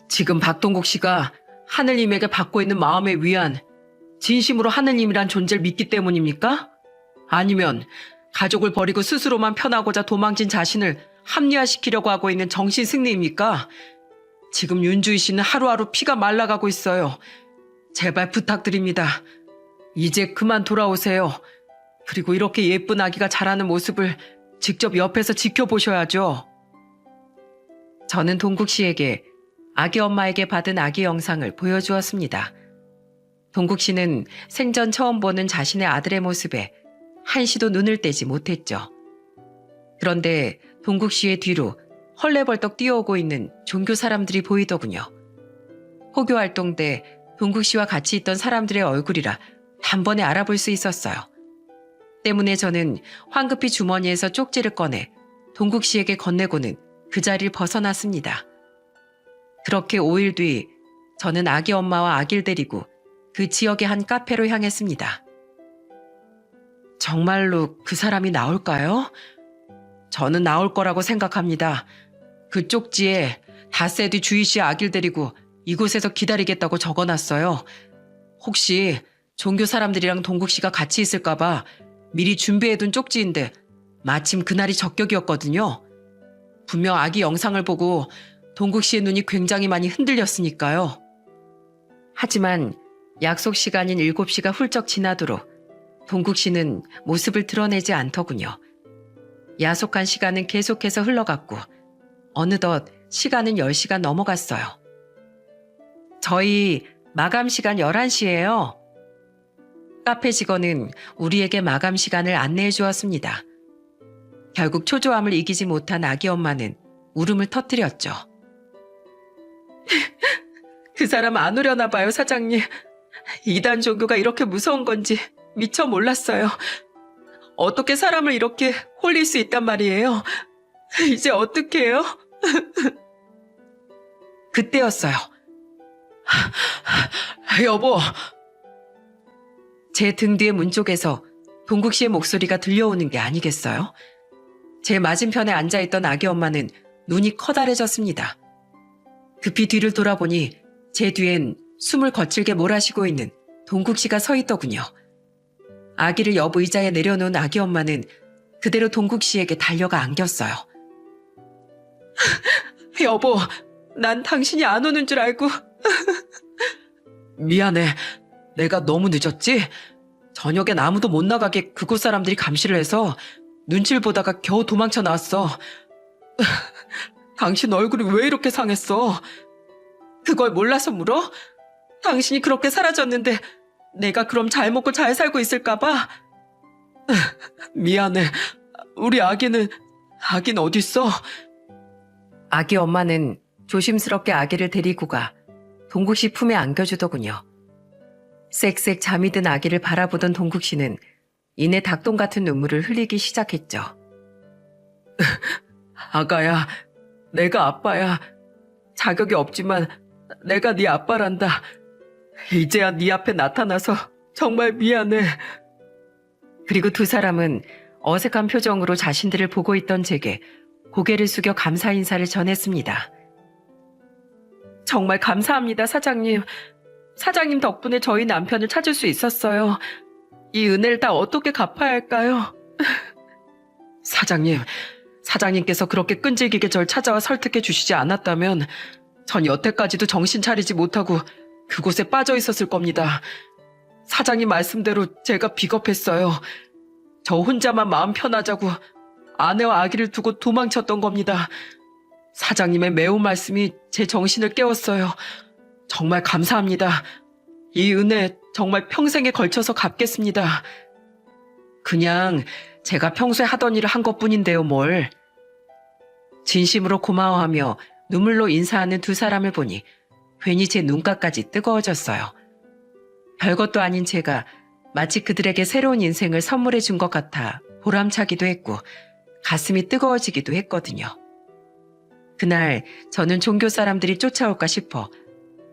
지금 박동국 씨가 하느님에게 받고 있는 마음의 위안, 진심으로 하느님이란 존재를 믿기 때문입니까? 아니면 가족을 버리고 스스로만 편하고자 도망친 자신을 합리화시키려고 하고 있는 정신승리입니까? 지금 윤주희 씨는 하루하루 피가 말라가고 있어요. 제발 부탁드립니다. 이제 그만 돌아오세요. 그리고 이렇게 예쁜 아기가 자라는 모습을 직접 옆에서 지켜보셔야죠. 저는 동국 씨에게 아기 엄마에게 받은 아기 영상을 보여주었습니다. 동국 씨는 생전 처음 보는 자신의 아들의 모습에 한시도 눈을 떼지 못했죠. 그런데 동국 씨의 뒤로 헐레벌떡 뛰어오고 있는 종교 사람들이 보이더군요. 포교 활동 때 동국 씨와 같이 있던 사람들의 얼굴이라 단번에 알아볼 수 있었어요. 때문에 저는 황급히 주머니에서 쪽지를 꺼내 동국 씨에게 건네고는 그 자리를 벗어났습니다. 그렇게 5일 뒤 저는 아기 엄마와 아기를 데리고 그 지역의 한 카페로 향했습니다. 정말로 그 사람이 나올까요? 저는 나올 거라고 생각합니다. 그 쪽지에 닷새 뒤 주희 씨 아기를 데리고 이곳에서 기다리겠다고 적어놨어요. 혹시 종교 사람들이랑 동국 씨가 같이 있을까봐 미리 준비해둔 쪽지인데 마침 그날이 적격이었거든요. 분명 아기 영상을 보고 동국 씨의 눈이 굉장히 많이 흔들렸으니까요. 하지만 약속 시간인 7시가 훌쩍 지나도록 동국 씨는 모습을 드러내지 않더군요. 야속한 시간은 계속해서 흘러갔고 어느덧 시간은 10시가 넘어갔어요. 저희 마감 시간 11시예요. 카페 직원은 우리에게 마감 시간을 안내해 주었습니다. 결국 초조함을 이기지 못한 아기 엄마는 울음을 터뜨렸죠. 그 사람 안 오려나 봐요, 사장님. 이단 종교가 이렇게 무서운 건지 미처 몰랐어요. 어떻게 사람을 이렇게 홀릴 수 있단 말이에요. 이제 어떡해요? 그때였어요. 여보. 제 등 뒤의 문 쪽에서 동국 씨의 목소리가 들려오는 게 아니겠어요? 제 맞은편에 앉아있던 아기 엄마는 눈이 커다래졌습니다. 급히 뒤를 돌아보니 제 뒤엔 숨을 거칠게 몰아쉬고 있는 동국 씨가 서 있더군요. 아기를 옆 의자에 내려놓은 아기 엄마는 그대로 동국 씨에게 달려가 안겼어요. 여보, 난 당신이 안 오는 줄 알고. 미안해. 내가 너무 늦었지? 저녁엔 아무도 못 나가게 그곳 사람들이 감시를 해서 눈치를 보다가 겨우 도망쳐 나왔어. 당신 얼굴이 왜 이렇게 상했어? 그걸 몰라서 물어? 당신이 그렇게 사라졌는데 내가 그럼 잘 먹고 잘 살고 있을까 봐? 미안해. 우리 아기는 어딨어? 아기 엄마는 조심스럽게 아기를 데리고 가 동국 씨 품에 안겨주더군요. 쌕쌕 잠이 든 아기를 바라보던 동국 씨는 이내 닭똥 같은 눈물을 흘리기 시작했죠. 아가야, 내가 아빠야. 자격이 없지만 내가 네 아빠란다. 이제야 네 앞에 나타나서 정말 미안해. 그리고 두 사람은 어색한 표정으로 자신들을 보고 있던 제게 고개를 숙여 감사 인사를 전했습니다. 정말 감사합니다, 사장님. 사장님 덕분에 저희 남편을 찾을 수 있었어요. 이 은혜를 다 어떻게 갚아야 할까요? 사장님께서 그렇게 끈질기게 절 찾아와 설득해 주시지 않았다면 전 여태까지도 정신 차리지 못하고 그곳에 빠져 있었을 겁니다. 사장님 말씀대로 제가 비겁했어요. 저 혼자만 마음 편하자고 아내와 아기를 두고 도망쳤던 겁니다. 사장님의 매운 말씀이 제 정신을 깨웠어요. 정말 감사합니다. 이 은혜 정말 평생에 걸쳐서 갚겠습니다. 그냥 제가 평소에 하던 일을 한 것뿐인데요, 뭘. 진심으로 고마워하며 눈물로 인사하는 두 사람을 보니 괜히 제 눈가까지 뜨거워졌어요. 별것도 아닌 제가 마치 그들에게 새로운 인생을 선물해 준 것 같아 보람차기도 했고 가슴이 뜨거워지기도 했거든요. 그날 저는 종교 사람들이 쫓아올까 싶어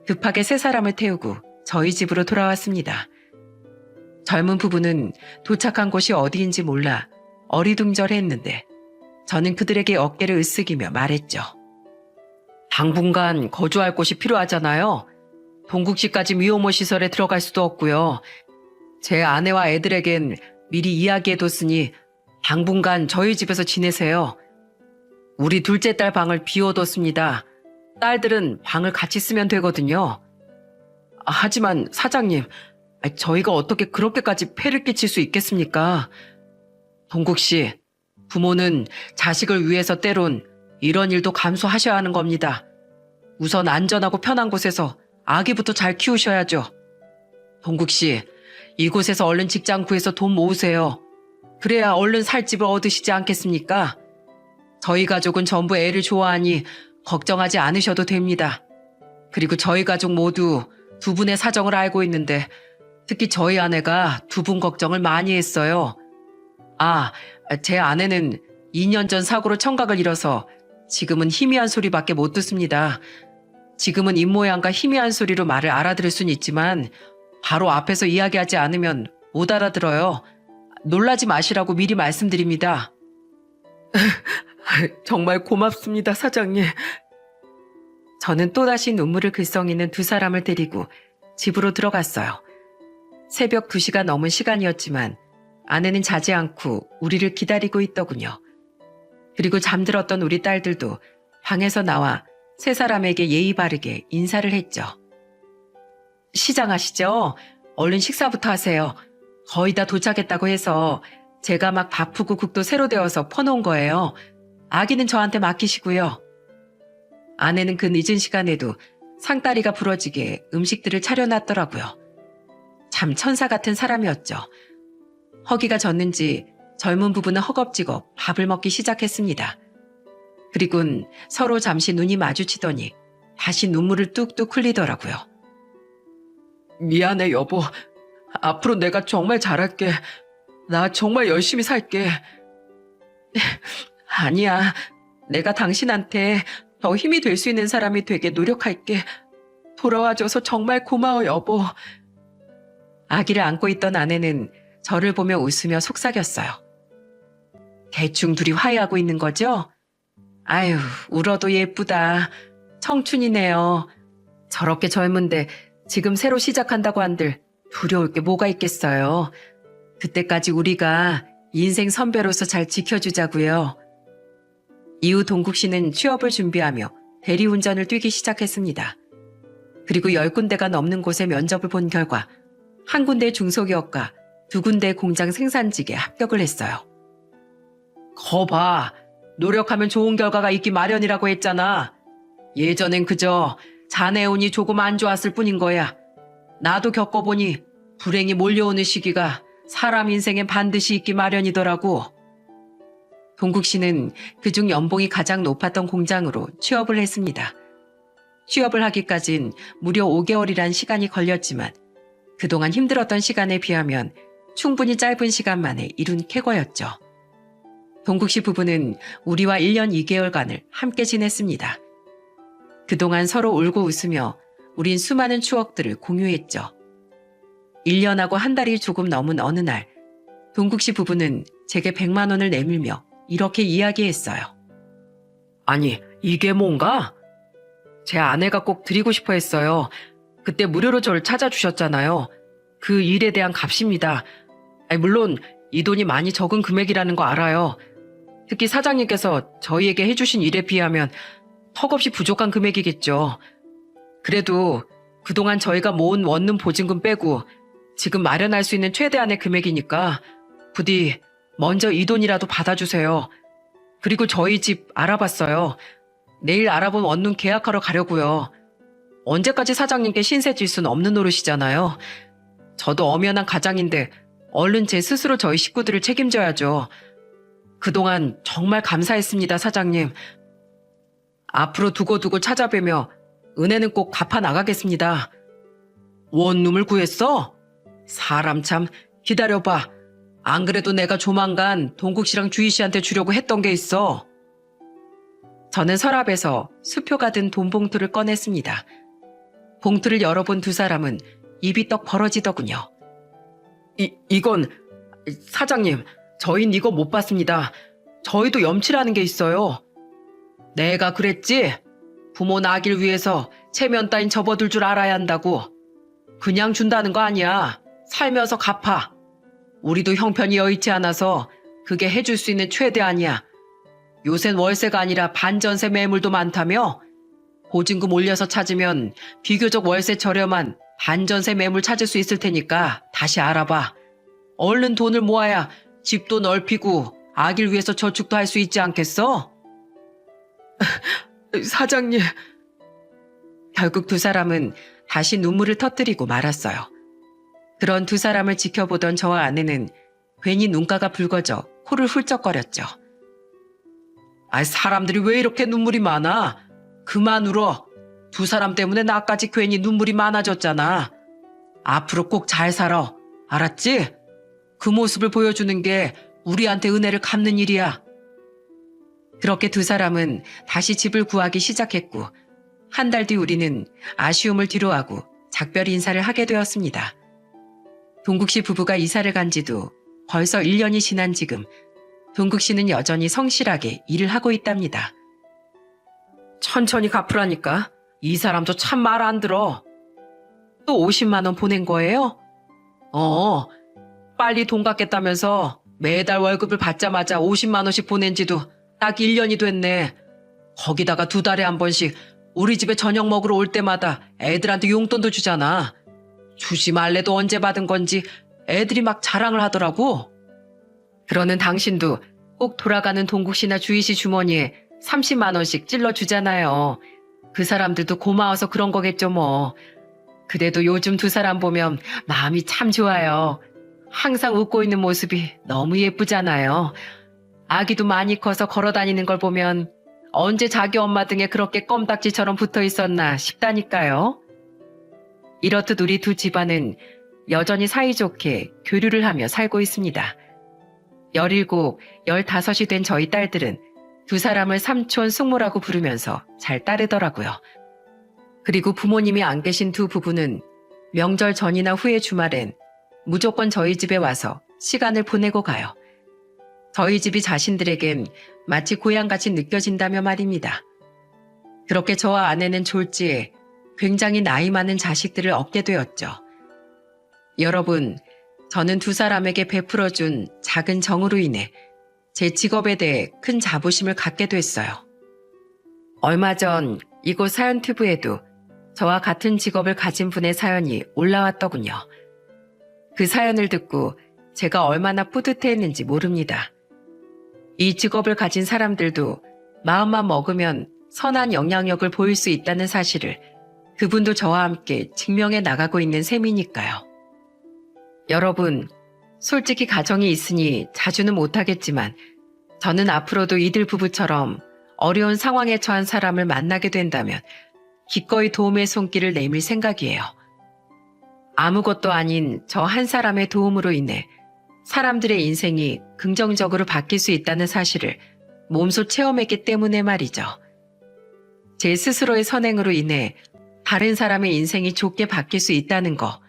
급하게 세 사람을 태우고 저희 집으로 돌아왔습니다. 젊은 부부는 도착한 곳이 어디인지 몰라 어리둥절해했는데 저는 그들에게 어깨를 으쓱이며 말했죠. 당분간 거주할 곳이 필요하잖아요. 동국 씨까지 미혼모 시설에 들어갈 수도 없고요. 제 아내와 애들에겐 미리 이야기해뒀으니 당분간 저희 집에서 지내세요. 우리 둘째 딸 방을 비워뒀습니다. 딸들은 방을 같이 쓰면 되거든요. 하지만 사장님, 저희가 어떻게 그렇게까지 폐를 끼칠 수 있겠습니까? 동국 씨, 부모는 자식을 위해서 때론 이런 일도 감수하셔야 하는 겁니다. 우선 안전하고 편한 곳에서 아기부터 잘 키우셔야죠. 동국 씨, 이곳에서 얼른 직장 구해서 돈 모으세요. 그래야 얼른 살 집을 얻으시지 않겠습니까? 저희 가족은 전부 애를 좋아하니 걱정하지 않으셔도 됩니다. 그리고 저희 가족 모두 두 분의 사정을 알고 있는데 특히 저희 아내가 두 분 걱정을 많이 했어요. 제 아내는 2년 전 사고로 청각을 잃어서 지금은 희미한 소리밖에 못 듣습니다. 지금은 입모양과 희미한 소리로 말을 알아들을 수는 있지만 바로 앞에서 이야기하지 않으면 못 알아들어요. 놀라지 마시라고 미리 말씀드립니다. 정말 고맙습니다, 사장님. 저는 또다시 눈물을 글썽이는 두 사람을 데리고 집으로 들어갔어요. 새벽 2시가 넘은 시간이었지만 아내는 자지 않고 우리를 기다리고 있더군요. 그리고 잠들었던 우리 딸들도 방에서 나와 세 사람에게 예의 바르게 인사를 했죠. 시장하시죠? 얼른 식사부터 하세요. 거의 다 도착했다고 해서 제가 막 바쁘고 국도 새로 데워서 퍼놓은 거예요. 아기는 저한테 맡기시고요. 아내는 그 늦은 시간에도 상다리가 부러지게 음식들을 차려놨더라고요. 참 천사 같은 사람이었죠. 허기가 졌는지 젊은 부부는 허겁지겁 밥을 먹기 시작했습니다. 그리곤 서로 잠시 눈이 마주치더니 다시 눈물을 뚝뚝 흘리더라고요. 미안해, 여보. 앞으로 내가 정말 잘할게. 나 정말 열심히 살게. 아니야. 내가 당신한테 더 힘이 될 수 있는 사람이 되게 노력할게. 돌아와줘서 정말 고마워, 여보. 아기를 안고 있던 아내는 저를 보며 웃으며 속삭였어요. 대충 둘이 화해하고 있는 거죠? 아유, 울어도 예쁘다. 청춘이네요. 저렇게 젊은데 지금 새로 시작한다고 한들 두려울 게 뭐가 있겠어요. 그때까지 우리가 인생 선배로서 잘 지켜주자고요. 이후 동국 씨는 취업을 준비하며 대리운전을 뛰기 시작했습니다. 그리고 10군데가 넘는 곳에 면접을 본 결과 한 군데 중소기업과 2군데 공장 생산직에 합격을 했어요. 거봐, 노력하면 좋은 결과가 있기 마련이라고 했잖아. 예전엔 그저 자네 운이 조금 안 좋았을 뿐인 거야. 나도 겪어보니 불행이 몰려오는 시기가 사람 인생엔 반드시 있기 마련이더라고. 동국 씨는 그중 연봉이 가장 높았던 공장으로 취업을 했습니다. 취업을 하기까진 무려 5개월이란 시간이 걸렸지만 그동안 힘들었던 시간에 비하면 충분히 짧은 시간 만에 이룬 쾌거였죠. 동국 씨 부부는 우리와 1년 2개월간을 함께 지냈습니다. 그동안 서로 울고 웃으며 우린 수많은 추억들을 공유했죠. 1년하고 한 달이 조금 넘은 어느 날, 동국 씨 부부는 제게 100만 원을 내밀며 이렇게 이야기했어요. 아니, 이게 뭔가? 제 아내가 꼭 드리고 싶어 했어요. 그때 무료로 저를 찾아주셨잖아요. 그 일에 대한 값입니다. 물론 이 돈이 많이 적은 금액이라는 거 알아요. 특히 사장님께서 저희에게 해주신 일에 비하면 턱없이 부족한 금액이겠죠. 그래도 그동안 저희가 모은 원룸 보증금 빼고 지금 마련할 수 있는 최대한의 금액이니까 부디 먼저 이 돈이라도 받아주세요. 그리고 저희 집 알아봤어요. 내일 알아본 원룸 계약하러 가려고요. 언제까지 사장님께 신세 질 수는 없는 노릇이잖아요. 저도 엄연한 가장인데 얼른 제 스스로 저희 식구들을 책임져야죠. 그동안 정말 감사했습니다, 사장님. 앞으로 두고두고 찾아뵈며 은혜는 꼭 갚아 나가겠습니다. 원룸을 구했어? 사람 참, 기다려봐. 안 그래도 내가 조만간 동국 씨랑 주희 씨한테 주려고 했던 게 있어. 저는 서랍에서 수표가 든 돈 봉투를 꺼냈습니다. 봉투를 열어본 두 사람은 입이 떡 벌어지더군요. 이건 사장님, 저흰 이거 못 받습니다. 저희도 염치라는 게 있어요. 내가 그랬지? 부모 낳기를 위해서 체면 따윈 접어둘 줄 알아야 한다고. 그냥 준다는 거 아니야. 살면서 갚아. 우리도 형편이 여의치 않아서 그게 해줄 수 있는 최대한이야. 요샌 월세가 아니라 반전세 매물도 많다며? 보증금 올려서 찾으면 비교적 월세 저렴한 반전세 매물 찾을 수 있을 테니까 다시 알아봐. 얼른 돈을 모아야 집도 넓히고 아기를 위해서 저축도 할 수 있지 않겠어? 사장님. 결국 두 사람은 다시 눈물을 터뜨리고 말았어요. 그런 두 사람을 지켜보던 저와 아내는 괜히 눈가가 붉어져 코를 훌쩍거렸죠. 사람들이 왜 이렇게 눈물이 많아? 그만 울어. 두 사람 때문에 나까지 괜히 눈물이 많아졌잖아. 앞으로 꼭 잘 살아. 알았지? 그 모습을 보여주는 게 우리한테 은혜를 갚는 일이야. 그렇게 두 사람은 다시 집을 구하기 시작했고 한 달 뒤 우리는 아쉬움을 뒤로하고 작별 인사를 하게 되었습니다. 동국 씨 부부가 이사를 간 지도 벌써 1년이 지난 지금 동국 씨는 여전히 성실하게 일을 하고 있답니다. 천천히 갚으라니까. 이 사람도 참 말 안 들어. 또 50만 원 보낸 거예요? 빨리 돈 갚겠다면서 매달 월급을 받자마자 50만 원씩 보낸 지도 딱 1년이 됐네. 거기다가 2달에 한 번씩 우리 집에 저녁 먹으러 올 때마다 애들한테 용돈도 주잖아. 주지 말래도 언제 받은 건지 애들이 막 자랑을 하더라고. 그러는 당신도 꼭 돌아가는 동국씨나 주희씨 주머니에 30만 원씩 찔러주잖아요. 그 사람들도 고마워서 그런 거겠죠 뭐. 그래도 요즘 두 사람 보면 마음이 참 좋아요. 항상 웃고 있는 모습이 너무 예쁘잖아요. 아기도 많이 커서 걸어다니는 걸 보면 언제 자기 엄마 등에 그렇게 껌딱지처럼 붙어 있었나 싶다니까요. 이렇듯 우리 두 집안은 여전히 사이좋게 교류를 하며 살고 있습니다. 17, 15이 된 저희 딸들은 두 사람을 삼촌, 숙모라고 부르면서 잘 따르더라고요. 그리고 부모님이 안 계신 두 부부는 명절 전이나 후의 주말엔 무조건 저희 집에 와서 시간을 보내고 가요. 저희 집이 자신들에겐 마치 고향같이 느껴진다며 말입니다. 그렇게 저와 아내는 졸지에 굉장히 나이 많은 자식들을 얻게 되었죠. 여러분, 저는 두 사람에게 베풀어준 작은 정으로 인해 제 직업에 대해 큰 자부심을 갖게 됐어요. 얼마 전 이곳 사연튜브에도 저와 같은 직업을 가진 분의 사연이 올라왔더군요. 그 사연을 듣고 제가 얼마나 뿌듯해했는지 모릅니다. 이 직업을 가진 사람들도 마음만 먹으면 선한 영향력을 보일 수 있다는 사실을 그분도 저와 함께 증명해 나가고 있는 셈이니까요. 여러분, 솔직히 가정이 있으니 자주는 못하겠지만 저는 앞으로도 이들 부부처럼 어려운 상황에 처한 사람을 만나게 된다면 기꺼이 도움의 손길을 내밀 생각이에요. 아무것도 아닌 저 한 사람의 도움으로 인해 사람들의 인생이 긍정적으로 바뀔 수 있다는 사실을 몸소 체험했기 때문에 말이죠. 제 스스로의 선행으로 인해 다른 사람의 인생이 좋게 바뀔 수 있다는 거,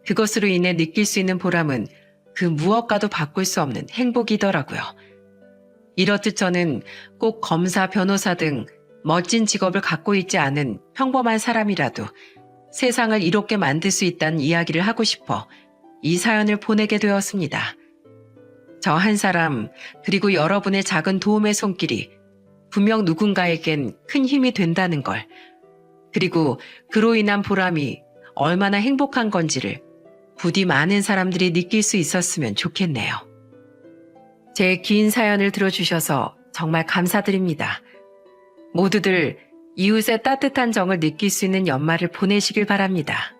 그것으로 인해 느낄 수 있는 보람은 그 무엇과도 바꿀 수 없는 행복이더라고요. 이렇듯 저는 꼭 검사, 변호사 등 멋진 직업을 갖고 있지 않은 평범한 사람이라도 세상을 이롭게 만들 수 있다는 이야기를 하고 싶어 이 사연을 보내게 되었습니다. 저 한 사람, 그리고 여러분의 작은 도움의 손길이 분명 누군가에겐 큰 힘이 된다는 걸, 그리고 그로 인한 보람이 얼마나 행복한 건지를 부디 많은 사람들이 느낄 수 있었으면 좋겠네요. 제 긴 사연을 들어주셔서 정말 감사드립니다. 모두들 이웃의 따뜻한 정을 느낄 수 있는 연말을 보내시길 바랍니다.